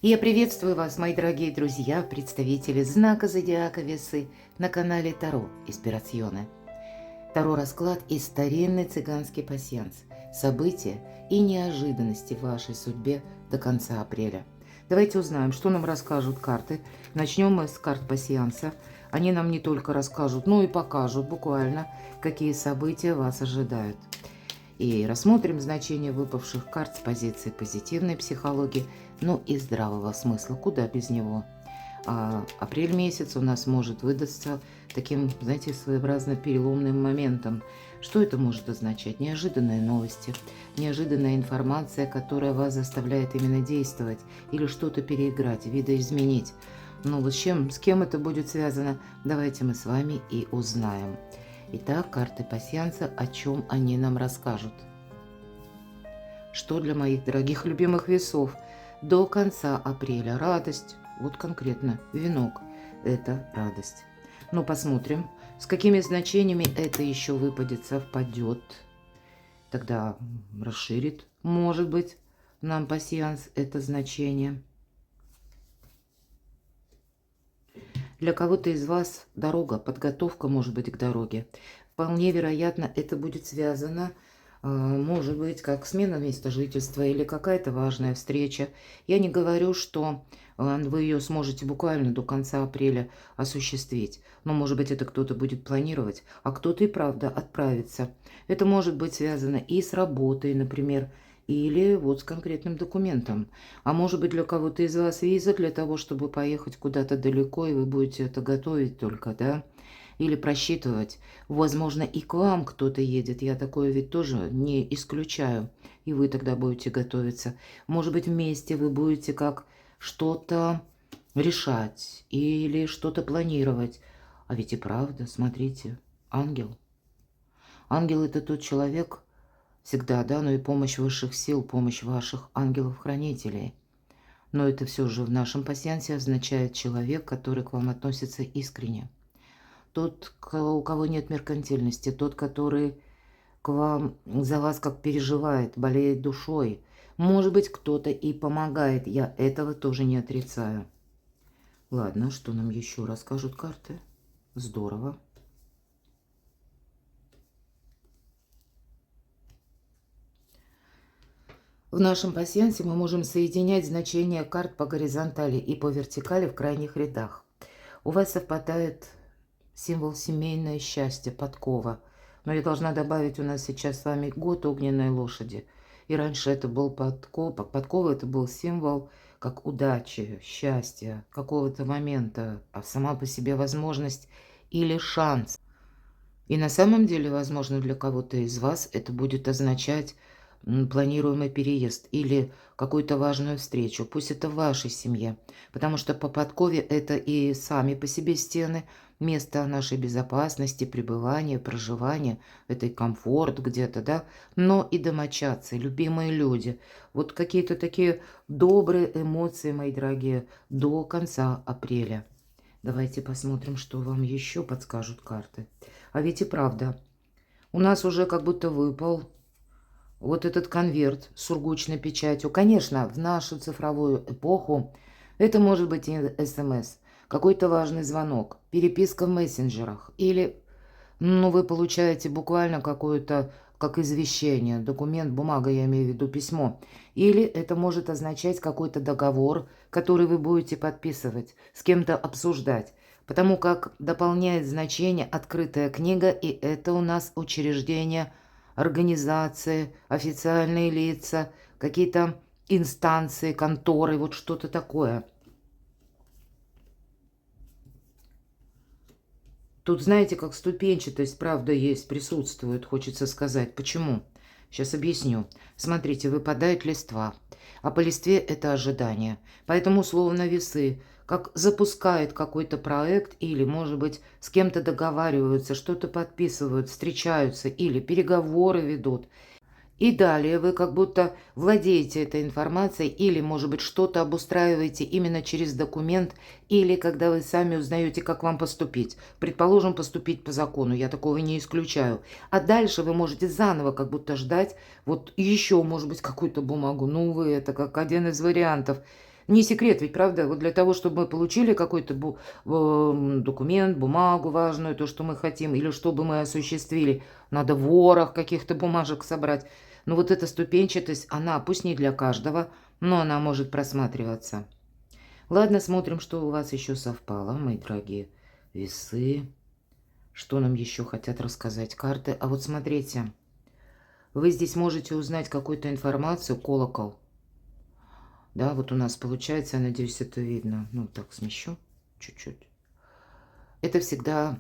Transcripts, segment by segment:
Я приветствую вас, мои дорогие друзья, представители знака Зодиака Весы на канале Таро Инспирационе. Таро-расклад и старинный цыганский пасьянс, события и неожиданности в вашей судьбе до конца апреля. Давайте узнаем, что нам расскажут карты. Начнем мы с карт пасьянса. Они нам не только расскажут, но и покажут буквально, какие события вас ожидают. И рассмотрим значение выпавших карт с позиции позитивной психологии, ну и здравого смысла, куда без него. Апрель месяц у нас может выдаться таким, знаете, своеобразно переломным моментом. Что это может означать? Неожиданные новости, неожиданная информация, которая вас заставляет именно действовать или что-то переиграть, видоизменить. Ну вот с кем это будет связано, давайте мы с вами и узнаем. Итак, карты пасьянса, о чем они нам расскажут. Что для моих дорогих любимых весов? До конца апреля радость, вот конкретно венок, это радость. Но посмотрим, с какими значениями это еще выпадет, совпадет. Тогда расширит, может быть, нам пасьянс это значение. Для кого-то из вас дорога, подготовка может быть к дороге. Вполне вероятно, это будет связано, может быть, как смена места жительства или какая-то важная встреча. Я не говорю, что вы ее сможете буквально до конца апреля осуществить. Но, может быть, это кто-то будет планировать, а кто-то и правда отправится. Это может быть связано и с работой, например, или вот с конкретным документом. А может быть, для кого-то из вас виза для того, чтобы поехать куда-то далеко, и вы будете это готовить только, да? Или просчитывать. Возможно, и к вам кто-то едет. Я такое ведь тоже не исключаю. И вы тогда будете готовиться. Может быть, вместе вы будете как что-то решать или что-то планировать. А ведь и правда, смотрите, ангел. Ангел – это тот человек, всегда, да, но и помощь высших сил, помощь ваших ангелов-хранителей. Но это все же в нашем пасьянсе означает человек, который к вам относится искренне. Тот, у кого нет меркантильности, тот, который к вам за вас как переживает, болеет душой. Может быть, кто-то и помогает, я этого тоже не отрицаю. Ладно, что нам еще расскажут карты? Здорово. В нашем пасьянсе мы можем соединять значения карт по горизонтали и по вертикали в крайних рядах. У вас совпадает символ семейное счастье, подкова. Но я должна добавить, у нас сейчас с вами год огненной лошади. И раньше это был подкова это был символ как удачи, счастья, какого-то момента, а сама по себе возможность или шанс. И на самом деле, возможно, для кого-то из вас это будет означать планируемый переезд или какую-то важную встречу. Пусть это в вашей семье, потому что по подкове это и сами по себе стены, место нашей безопасности, пребывания, проживания, это и комфорт где-то, да, но и домочадцы, любимые люди. Вот какие-то такие добрые эмоции, мои дорогие, до конца апреля. Давайте посмотрим, что вам еще подскажут карты. А ведь и правда, у нас уже как будто выпал вот этот конверт с сургучной печатью. Конечно, в нашу цифровую эпоху это может быть и СМС, какой-то важный звонок, переписка в мессенджерах. Или вы получаете буквально какое-то, как извещение, документ, бумага, я имею в виду письмо. Или это может означать какой-то договор, который вы будете подписывать, с кем-то обсуждать. Потому как дополняет значение открытая книга, и это у нас учреждение, организации, официальные лица, какие-то инстанции, конторы, вот что-то такое. Тут, знаете, как ступенчатость, правда, есть, присутствует, хочется сказать. Почему? Сейчас объясню. Смотрите, выпадает листва, а по листве это ожидание. Поэтому условно весы, как запускает какой-то проект или, может быть, с кем-то договариваются, что-то подписывают, встречаются или переговоры ведут. И далее вы как будто владеете этой информацией или, может быть, что-то обустраиваете именно через документ, или когда вы сами узнаете, как вам поступить. Предположим, поступить по закону, я такого не исключаю. А дальше вы можете заново как будто ждать вот еще, может быть, какую-то бумагу. Ну, вы это как один из вариантов. Не секрет ведь, правда? Вот для того, чтобы мы получили какой-то документ, бумагу важную, то, что мы хотим, или чтобы мы осуществили, надо ворох каких-то бумажек собрать. Но вот эта ступенчатость, она, пусть не для каждого, но она может просматриваться. Ладно, смотрим, что у вас еще совпало, мои дорогие весы. Что нам еще хотят рассказать карты? А вот смотрите, вы здесь можете узнать какую-то информацию, колокол. Да, вот у нас получается, я надеюсь, это видно. Ну, так смещу чуть-чуть. Это всегда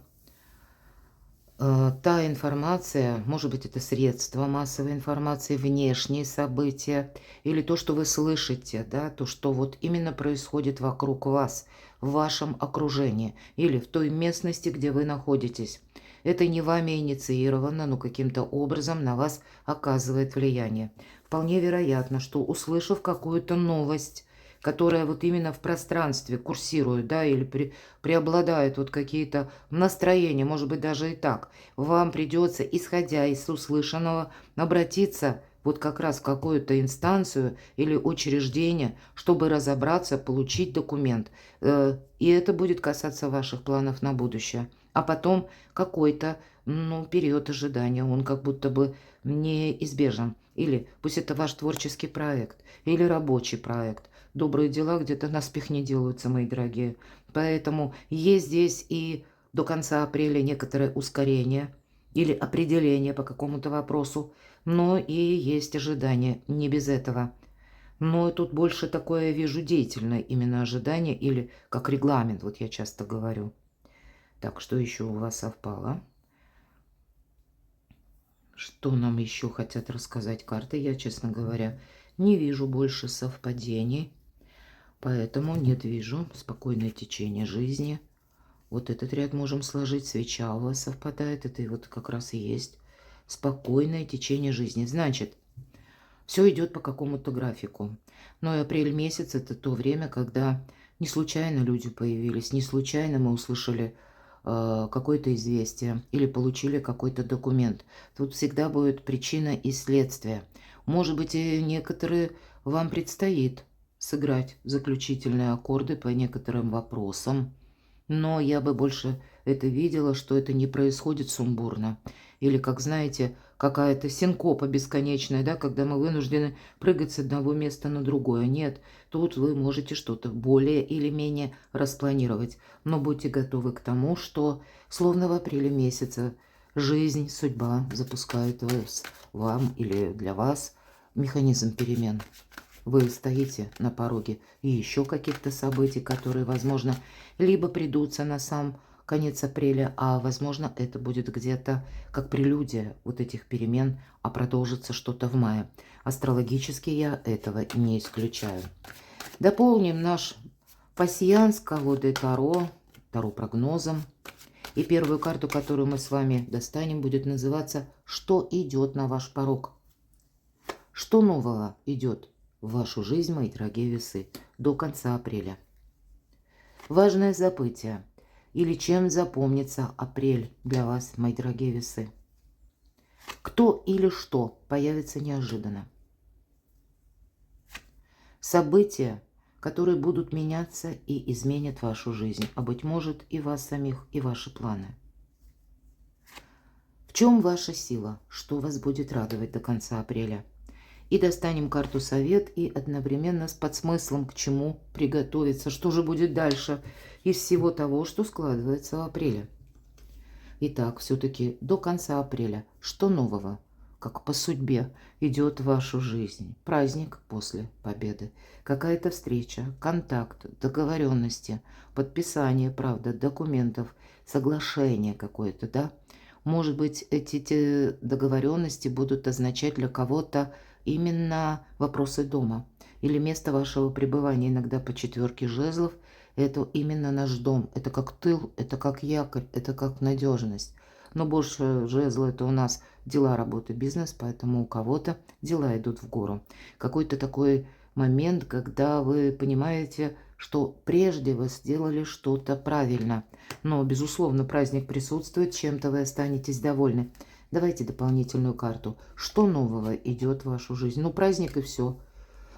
та информация, может быть, это средства массовой информации, внешние события, или то, что вы слышите, да, то, что вот именно происходит вокруг вас, в вашем окружении, или в той местности, где вы находитесь. Это не вами инициировано, но каким-то образом на вас оказывает влияние. Вполне вероятно, что, услышав какую-то новость, которая вот именно в пространстве курсирует, да, или преобладают вот какие-то настроения, может быть, даже и так, вам придется, исходя из услышанного, обратиться вот как раз в какую-то инстанцию или учреждение, чтобы разобраться, получить документ. И это будет касаться ваших планов на будущее. А потом какой-то, ну, период ожидания, он как будто бы неизбежен. Или пусть это ваш творческий проект, или рабочий проект. Добрые дела где-то наспех не делаются, мои дорогие. Поэтому есть здесь и до конца апреля некоторое ускорение или определение по какому-то вопросу, но и есть ожидание, не без этого. Но тут больше такое, я вижу, деятельное именно ожидание или как регламент, вот я часто говорю. Так, что еще у вас совпало? Что нам еще хотят рассказать карты? Я, честно говоря, не вижу больше совпадений. Поэтому нет, вижу спокойное течение жизни. Вот этот ряд можем сложить. Свеча у вас совпадает. Это вот как раз и есть спокойное течение жизни. Значит, все идет по какому-то графику. Но и апрель месяц – это то время, когда не случайно люди появились, не случайно мы услышали какое-то известие или получили какой-то документ. Тут всегда будет причина и следствие. Может быть, и некоторые вам предстоит сыграть заключительные аккорды по некоторым вопросам. Но я бы больше это видела, что это не происходит сумбурно. Или, как знаете, какая-то синкопа бесконечная, да, когда мы вынуждены прыгать с одного места на другое. Нет, тут вы можете что-то более или менее распланировать. Но будьте готовы к тому, что словно в апреле месяце жизнь, судьба запускает вам или для вас механизм перемен. Вы стоите на пороге и еще каких-то событий, которые, возможно, либо придутся на сам конец апреля, а, возможно, это будет где-то как прелюдия вот этих перемен, а продолжится что-то в мае. Астрологически я этого не исключаю. Дополним наш пассианс колодой Таро прогнозом. И первую карту, которую мы с вами достанем, будет называться «Что идет на ваш порог?». Что нового идет в вашу жизнь, мои дорогие весы, до конца апреля? Важное событие. Или чем запомнится апрель для вас, мои дорогие весы? Кто или что появится неожиданно? События, которые будут меняться и изменят вашу жизнь, а быть может и вас самих, и ваши планы. В чем ваша сила? Что вас будет радовать до конца апреля? И достанем карту совет и одновременно с подсмыслом, к чему приготовиться, что же будет дальше из всего того, что складывается в апреле. Итак, все-таки до конца апреля что нового, как по судьбе, идет в вашу жизнь? Праздник после победы, какая-то встреча, контакт, договоренности, подписание, правда, документов, соглашение какое-то, да? Может быть, эти договоренности будут означать для кого-то именно вопросы дома или место вашего пребывания. Иногда по четверке жезлов это именно наш дом. Это как тыл, это как якорь, это как надежность. Но больше жезла это у нас дела, работа, бизнес, поэтому у кого-то дела идут в гору. Какой-то такой момент, когда вы понимаете, что прежде вы сделали что-то правильно. Но, безусловно, праздник присутствует, чем-то вы останетесь довольны. Давайте дополнительную карту. Что нового идет в вашу жизнь? Ну, праздник и все.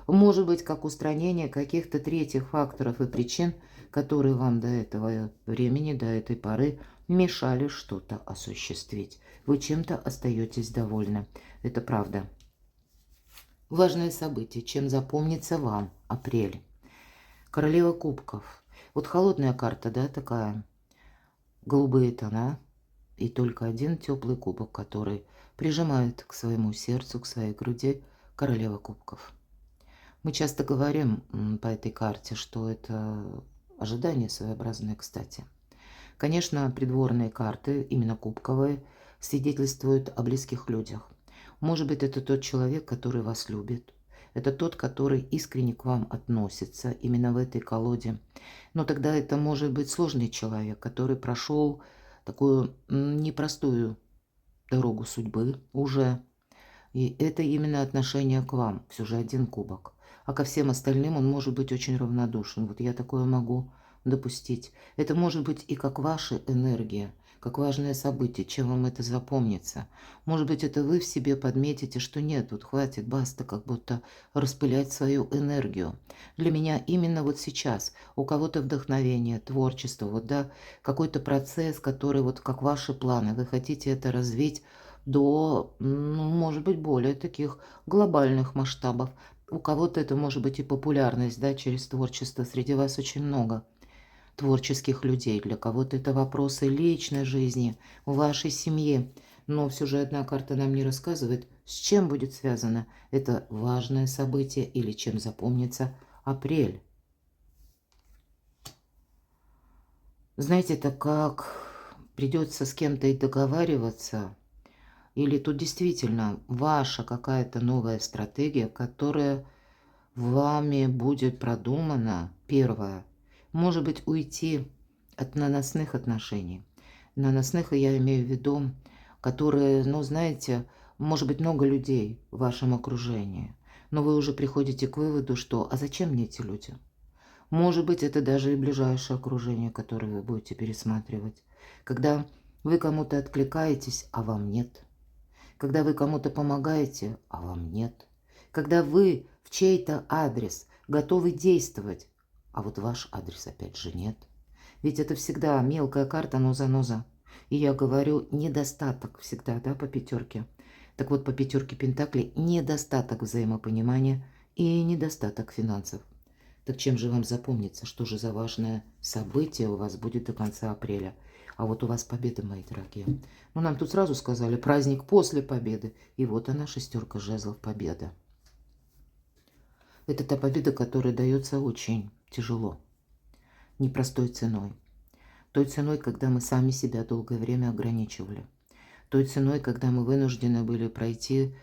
Может быть, как устранение каких-то третьих факторов и причин, которые вам до этого времени, до этой поры мешали что-то осуществить. Вы чем-то остаетесь довольны. Это правда. Важное событие, чем запомнится вам апрель. Королева кубков. Вот холодная карта, да, такая. Голубые тона. И только один теплый кубок, который прижимает к своему сердцу, к своей груди королева кубков. Мы часто говорим по этой карте, что это ожидание своеобразное, кстати. Конечно, придворные карты, именно кубковые, свидетельствуют о близких людях. Может быть, это тот человек, который вас любит. Это тот, который искренне к вам относится именно в этой колоде. Но тогда это может быть сложный человек, который прошел такую непростую дорогу судьбы уже. И это именно отношение к вам. Все же один кубок. А ко всем остальным он может быть очень равнодушен. Вот я такое могу допустить. Это может быть и как ваша энергия, как важное событие, чем вам это запомнится. Может быть, это вы в себе подметите, что нет, вот хватит, баста, как будто распылять свою энергию. Для меня именно вот сейчас у кого-то вдохновение, творчество, вот да, какой-то процесс, который вот как ваши планы, вы хотите это развить до, ну, может быть, более таких глобальных масштабов. У кого-то это может быть и популярность, да, через творчество. Среди вас очень много творческих людей. Для кого-то это вопросы личной жизни, в вашей семье. Но все же одна карта нам не рассказывает, с чем будет связано это важное событие или чем запомнится апрель. Знаете, это как придется с кем-то и договариваться, или тут действительно ваша какая-то новая стратегия, которая вами будет продумана, первое, может быть, уйти от наносных отношений. Наносных я имею в виду, которые, ну, знаете, может быть, много людей в вашем окружении, но вы уже приходите к выводу, что «а зачем мне эти люди?» Может быть, это даже и ближайшее окружение, которое вы будете пересматривать. Когда вы кому-то откликаетесь, а вам нет. Когда вы кому-то помогаете, а вам нет. Когда вы в чей-то адрес готовы действовать, а вот ваш адрес опять же нет. Ведь это всегда мелкая карта ноза-ноза. И я говорю, недостаток всегда, да, по пятерке. Так вот, по пятерке пентаклей недостаток взаимопонимания и недостаток финансов. Так чем же вам запомнится, что же за важное событие у вас будет до конца апреля? А вот у вас победа, мои дорогие. Ну, нам тут сразу сказали, праздник после победы. И вот она, шестерка жезлов, победа. Это та победа, которая дается очень тяжело, непростой ценой. Той ценой, когда мы сами себя долгое время ограничивали. Той ценой, когда мы вынуждены были пройти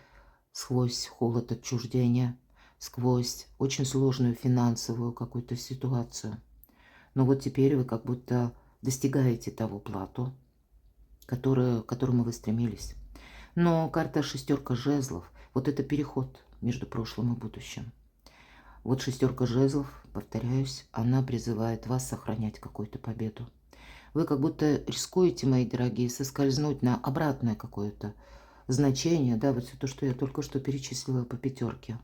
сквозь холод отчуждения, сквозь очень сложную финансовую какую-то ситуацию. Но вот теперь вы как будто достигаете того плату, к которому вы стремились. Но карта шестерка жезлов, вот это переход между прошлым и будущим. Вот шестерка жезлов, повторяюсь, она призывает вас сохранять какую-то победу. Вы как будто рискуете, мои дорогие, соскользнуть на обратное какое-то значение, да, вот все то, что я только что перечислила по пятерке.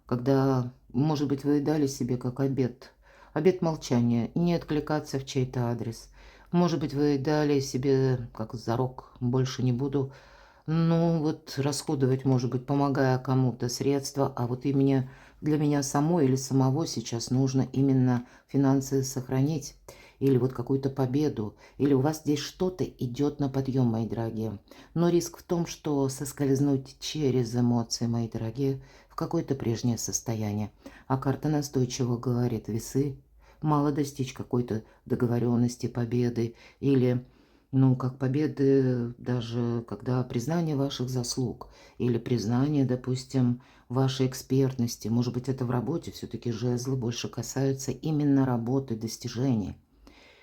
Когда, может быть, вы дали себе как обет молчания, не откликаться в чей-то адрес. Может быть, вы дали себе как зарок, больше не буду, ну вот расходовать, может быть, помогая кому-то средства, а вот именно для меня самой или самого сейчас нужно именно финансы сохранить, или вот какую-то победу, или у вас здесь что-то идет на подъем, мои дорогие. Но риск в том, что соскользнуть через эмоции, мои дорогие, в какое-то прежнее состояние. А карта настойчиво говорит, весы, мало достичь какой-то договоренности, победы, или, ну, как победы, даже когда признание ваших заслуг, или признание, допустим, вашей экспертности, может быть, это в работе, все-таки жезлы больше касаются именно работы, достижений.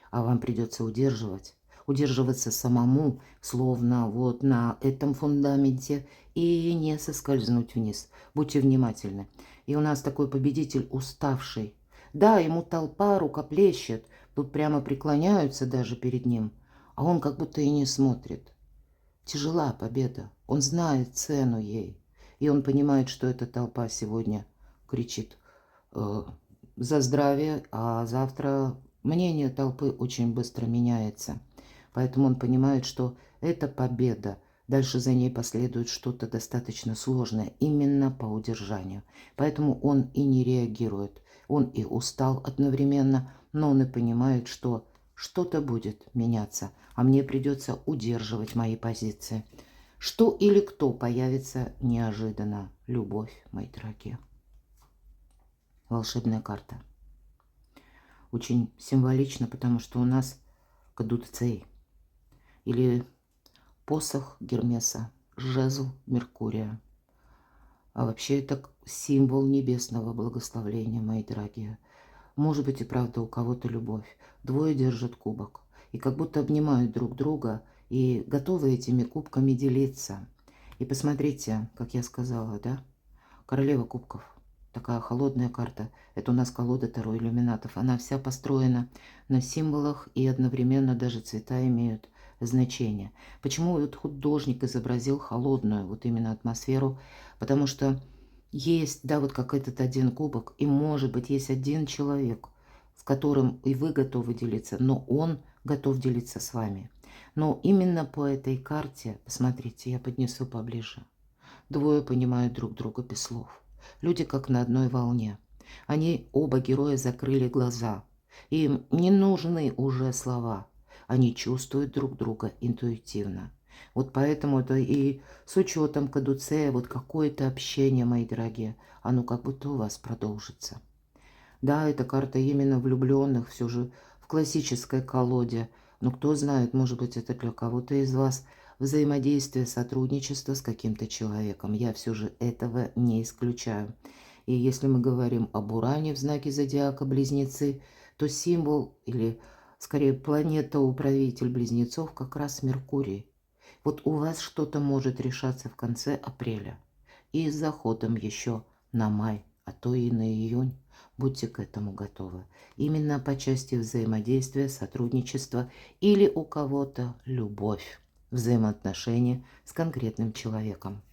А вам придется удерживаться самому, словно вот на этом фундаменте, и не соскользнуть вниз. Будьте внимательны. И у нас такой победитель уставший. Да, ему толпа рукоплещет, тут прямо преклоняются даже перед ним, а он как будто и не смотрит. Тяжела победа, он знает цену ей, и он понимает, что эта толпа сегодня кричит за здравие, а завтра мнение толпы очень быстро меняется. Поэтому он понимает, что это победа. Дальше за ней последует что-то достаточно сложное именно по удержанию. Поэтому он и не реагирует. Он и устал одновременно, но он и понимает, что что-то будет меняться, а мне придется удерживать мои позиции. Что или кто появится неожиданно? Любовь, мои дорогие. Волшебная карта. Очень символично, потому что у нас кадуцей или посох Гермеса, жезл Меркурия. А вообще это символ небесного благословления, мои дорогие. Может быть и правда у кого-то любовь. Двое держат кубок и как будто обнимают друг друга и готовы этими кубками делиться. И посмотрите, как я сказала, да? Королева кубков. Такая холодная карта. Это у нас колода Таро иллюминатов. Она вся построена на символах и одновременно даже цвета имеют значение. Почему вот художник изобразил холодную вот именно атмосферу? Потому что есть, да, вот как этот один кубок, и может быть есть один человек, с которым и вы готовы делиться, но он готов делиться с вами. Но именно по этой карте, посмотрите, я поднесу поближе, двое понимают друг друга без слов. Люди как на одной волне. Они, оба героя, закрыли глаза. Им не нужны уже слова. Они чувствуют друг друга интуитивно. Вот поэтому это и с учетом кадуцея, вот какое-то общение, мои дорогие, оно как будто у вас продолжится. Да, это карта именно влюбленных, все же в классической колоде. Но кто знает, может быть, это для кого-то из вас взаимодействие, сотрудничество с каким-то человеком. Я все же этого не исключаю. И если мы говорим об Уране в знаке зодиака Близнецы, то символ или, скорее, планета-управитель Близнецов как раз Меркурий. Вот у вас что-то может решаться в конце апреля и с заходом еще на май, а то и на июнь. Будьте к этому готовы. Именно по части взаимодействия, сотрудничества или у кого-то любовь, взаимоотношения с конкретным человеком.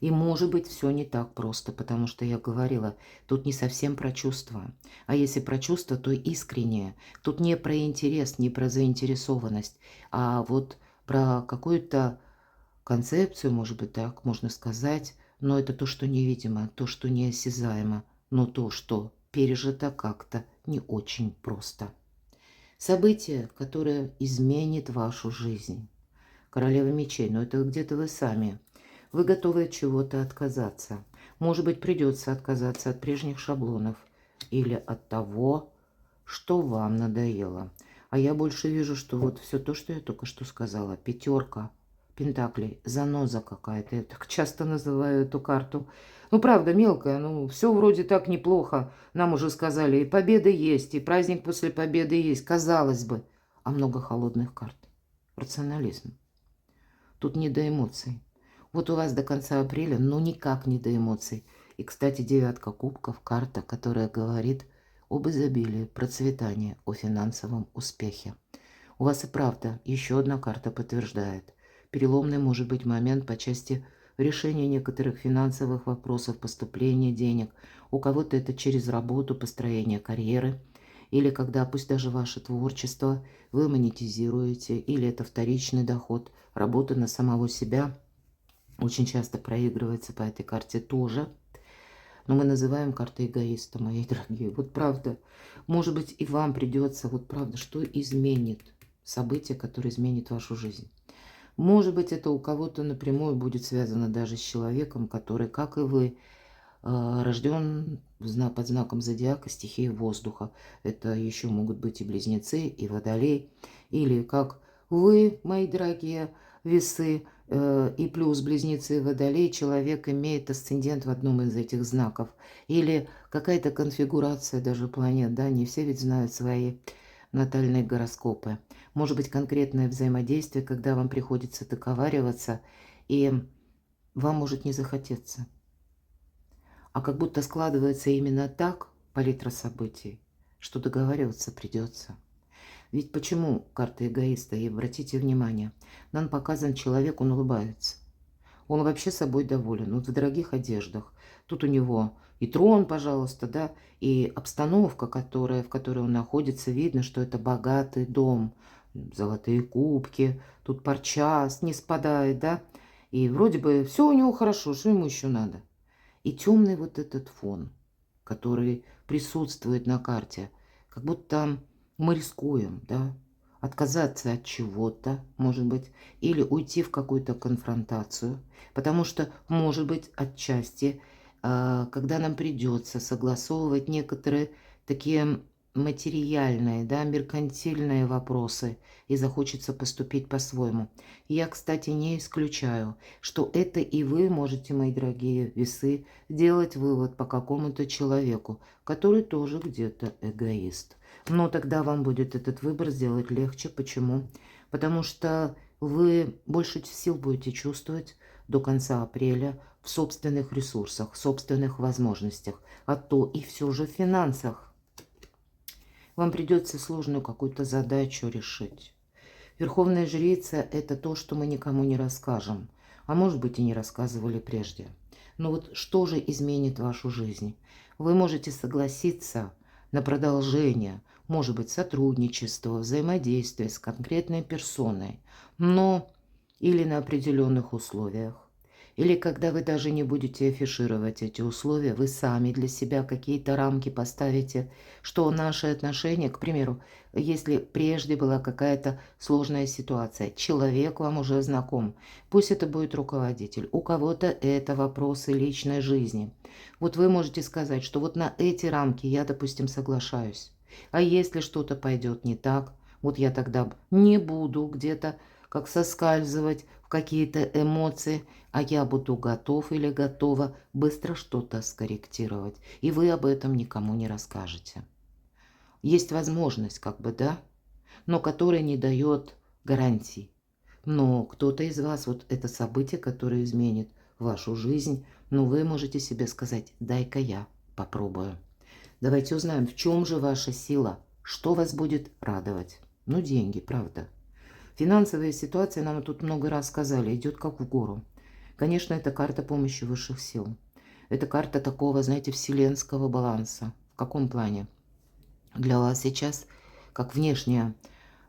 И может быть все не так просто, потому что я говорила, тут не совсем про чувства. А если про чувства, то искреннее. Тут не про интерес, не про заинтересованность, а вот про какую-то концепцию, может быть, так можно сказать. Но это то, что невидимо, то, что неосязаемо, но то, что пережито как-то не очень просто. Событие, которое изменит вашу жизнь. Королева мечей, но это где-то вы сами. Вы готовы от чего-то отказаться. Может быть, придется отказаться от прежних шаблонов или от того, что вам надоело. А я больше вижу, что вот все то, что я только что сказала, пятерка пентаклей, заноза какая-то. Я так часто называю эту карту. Ну, правда, мелкая, ну, все вроде так неплохо. Нам уже сказали, и победа есть, и праздник после победы есть, казалось бы. А много холодных карт. Рационализм. Тут не до эмоций. Вот у вас до конца апреля, ну, никак не до эмоций. И, кстати, девятка кубков, карта, которая говорит об изобилии, процветании, о финансовом успехе. У вас и правда еще одна карта подтверждает. Переломный может быть момент по части решения некоторых финансовых вопросов, поступления денег. У кого-то это через работу, построение карьеры. Или когда, пусть даже ваше творчество, вы монетизируете. Или это вторичный доход, работа на самого себя. Очень часто проигрывается по этой карте тоже. Но мы называем картой эгоиста, мои дорогие. Вот правда. Может быть, и вам придется, вот правда, что изменит событие, которое изменит вашу жизнь. Может быть, это у кого-то напрямую будет связано даже с человеком, который, как и вы, рожден под знаком зодиака стихии воздуха. Это еще могут быть и близнецы, и водолей. Или как вы, мои дорогие весы, и плюс близнецы и водолей, человек имеет асцендент в одном из этих знаков. Или какая-то конфигурация даже планет, да, не все ведь знают свои натальные гороскопы. Может быть, конкретное взаимодействие, когда вам приходится договариваться, и вам может не захотеться. А как будто складывается именно так палитра событий, что договариваться придется. Ведь почему карта эгоиста? И обратите внимание, нам показан человек, он улыбается. Он вообще собой доволен. Вот в дорогих одеждах. Тут у него и трон, пожалуйста, да, и обстановка, в которой он находится, видно, что это богатый дом, золотые кубки, тут парча не спадает, да, и вроде бы все у него хорошо, что ему еще надо? И темный вот этот фон, который присутствует на карте, как будто мы рискуем, да, отказаться от чего-то, может быть, или уйти в какую-то конфронтацию, потому что, может быть, отчасти, когда нам придется согласовывать некоторые такие материальные, да, меркантильные вопросы, и захочется поступить по-своему. Я, кстати, не исключаю, что это и вы можете, мои дорогие весы, делать вывод по какому-то человеку, который тоже где-то эгоист. Но тогда вам будет этот выбор сделать легче. Почему? Потому что вы больше сил будете чувствовать до конца апреля в собственных ресурсах, в собственных возможностях, а то и все же в финансах. Вам придется сложную какую-то задачу решить. Верховная жрица – это то, что мы никому не расскажем, а может быть и не рассказывали прежде. Но вот что же изменит вашу жизнь? Вы можете согласиться на продолжение, может быть, сотрудничество, взаимодействие с конкретной персоной, но или на определенных условиях. Или когда вы даже не будете афишировать эти условия, вы сами для себя какие-то рамки поставите, что наши отношения, к примеру, если прежде была какая-то сложная ситуация, человек вам уже знаком, пусть это будет руководитель, у кого-то это вопросы личной жизни. Вот вы можете сказать, что вот на эти рамки я, допустим, соглашаюсь. А если что-то пойдет не так, вот я тогда не буду где-то как соскальзывать в какие-то эмоции, а я буду готов или готова быстро что-то скорректировать. И вы об этом никому не расскажете. Есть возможность, как бы, да, но которая не дает гарантий. Но кто-то из вас, вот это событие, которое изменит вашу жизнь, ну вы можете себе сказать: дай-ка я попробую. Давайте узнаем, в чем же ваша сила, что вас будет радовать. Ну, деньги, правда. Финансовая ситуация, нам тут много раз сказали, идет как в гору. Конечно, это карта помощи высших сил. Это карта такого, знаете, вселенского баланса. В каком плане? Для вас сейчас, как внешняя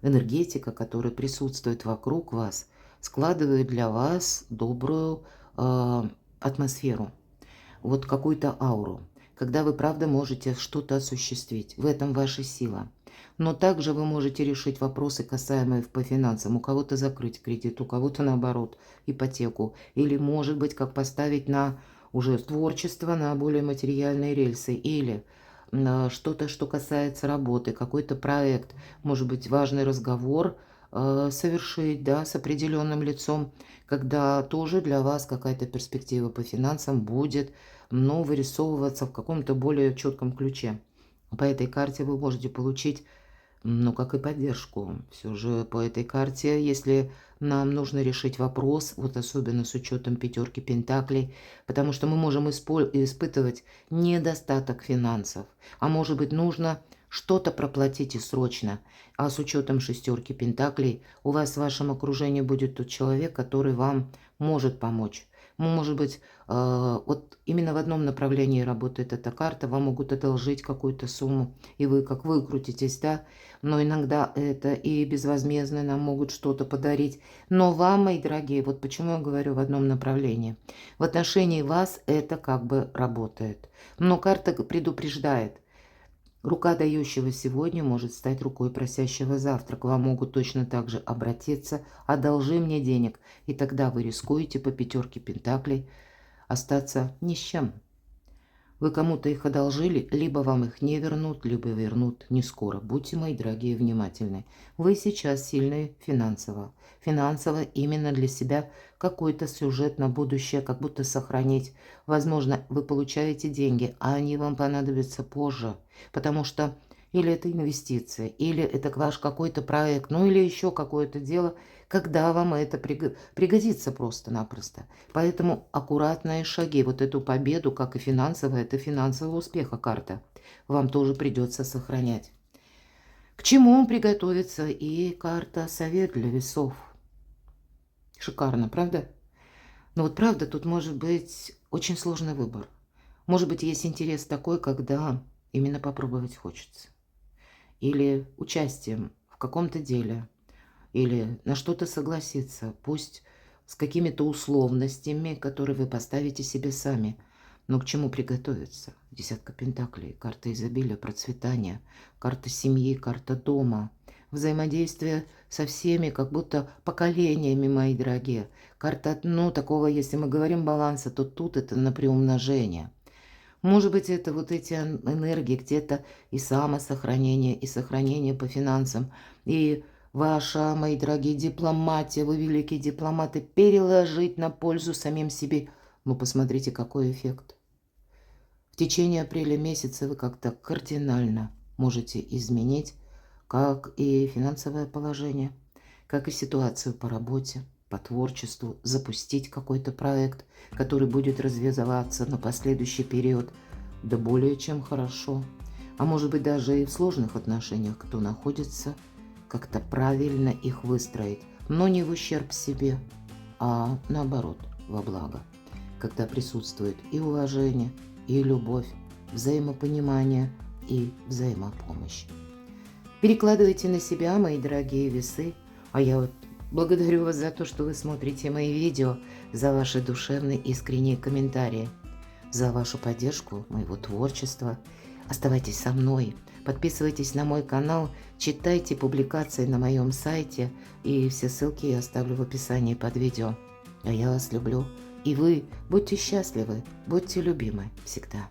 энергетика, которая присутствует вокруг вас, складывает для вас добрую атмосферу, вот какую-то ауру, когда вы правда можете что-то осуществить. В этом ваша сила. Но также вы можете решить вопросы, касаемые по финансам. У кого-то закрыть кредит, у кого-то наоборот ипотеку. Или может быть как поставить на уже творчество, на более материальные рельсы. Или что-то, что касается работы, какой-то проект, может быть важный разговор совершить, да, с определенным лицом, когда тоже для вас какая-то перспектива по финансам будет, но вырисовываться в каком-то более четком ключе. По этой карте вы можете получить, ну, как и поддержку. Все же по этой карте, если нам нужно решить вопрос, вот особенно с учетом пятерки пентаклей, потому что мы можем испытывать недостаток финансов, а может быть нужно что-то проплатить и срочно. А с учетом шестерки пентаклей у вас в вашем окружении будет тот человек, который вам может помочь. Может быть, вот именно в одном направлении работает эта карта, вам могут одолжить какую-то сумму, и вы как выкрутитесь, да, но иногда это и безвозмездно нам могут что-то подарить. Но вам, мои дорогие, вот почему я говорю в одном направлении. В отношении вас это как бы работает. Но карта предупреждает. Рука дающего сегодня может стать рукой просящего завтра. К вам могут точно так же обратиться: одолжи мне денег. И тогда вы рискуете по пятерке пентаклей остаться ни с чем. Вы кому-то их одолжили, либо вам их не вернут, либо вернут не скоро. Будьте, мои дорогие, внимательны. Вы сейчас сильны финансово. Финансово именно для себя какой-то сюжет на будущее, как будто сохранить. Возможно, вы получаете деньги, а они вам понадобятся позже, потому что или это инвестиция, или это ваш какой-то проект, ну или еще какое-то дело, когда вам это пригодится просто-напросто. Поэтому аккуратные шаги. Вот эту победу, как и финансовая, это финансового успеха карта, вам тоже придется сохранять. К чему приготовиться? И карта совет для весов. Шикарно, правда? Но вот правда, тут может быть очень сложный выбор. Может быть, есть интерес такой, когда именно попробовать хочется. Или участием в каком-то деле, или на что-то согласиться, пусть с какими-то условностями, которые вы поставите себе сами. Но к чему приготовиться? Десятка пентаклей, карта изобилия, процветания, карта семьи, карта дома, взаимодействие со всеми, как будто поколениями, мои дорогие. Карта, ну, такого, если мы говорим баланса, то тут это на приумножение. Может быть, это вот эти энергии где-то и самосохранение, и сохранение по финансам, и ваша, мои дорогие, дипломатия, вы великие дипломаты, переложить на пользу самим себе. Ну, посмотрите, какой эффект. В течение апреля месяца вы как-то кардинально можете изменить как и финансовое положение, как и ситуацию по работе, по творчеству, запустить какой-то проект, который будет развиваться на последующий период, да более чем хорошо. А может быть, даже и в сложных отношениях, кто находится, как-то правильно их выстроить, но не в ущерб себе, а наоборот, во благо, когда присутствует и уважение, и любовь, взаимопонимание и взаимопомощь. Перекладывайте на себя, мои дорогие весы. А я вот благодарю вас за то, что вы смотрите мои видео, за ваши душевные искренние комментарии, за вашу поддержку моего творчества. Оставайтесь со мной, подписывайтесь на мой канал, читайте публикации на моем сайте, и все ссылки я оставлю в описании под видео. А я вас люблю, и вы будьте счастливы, будьте любимы всегда.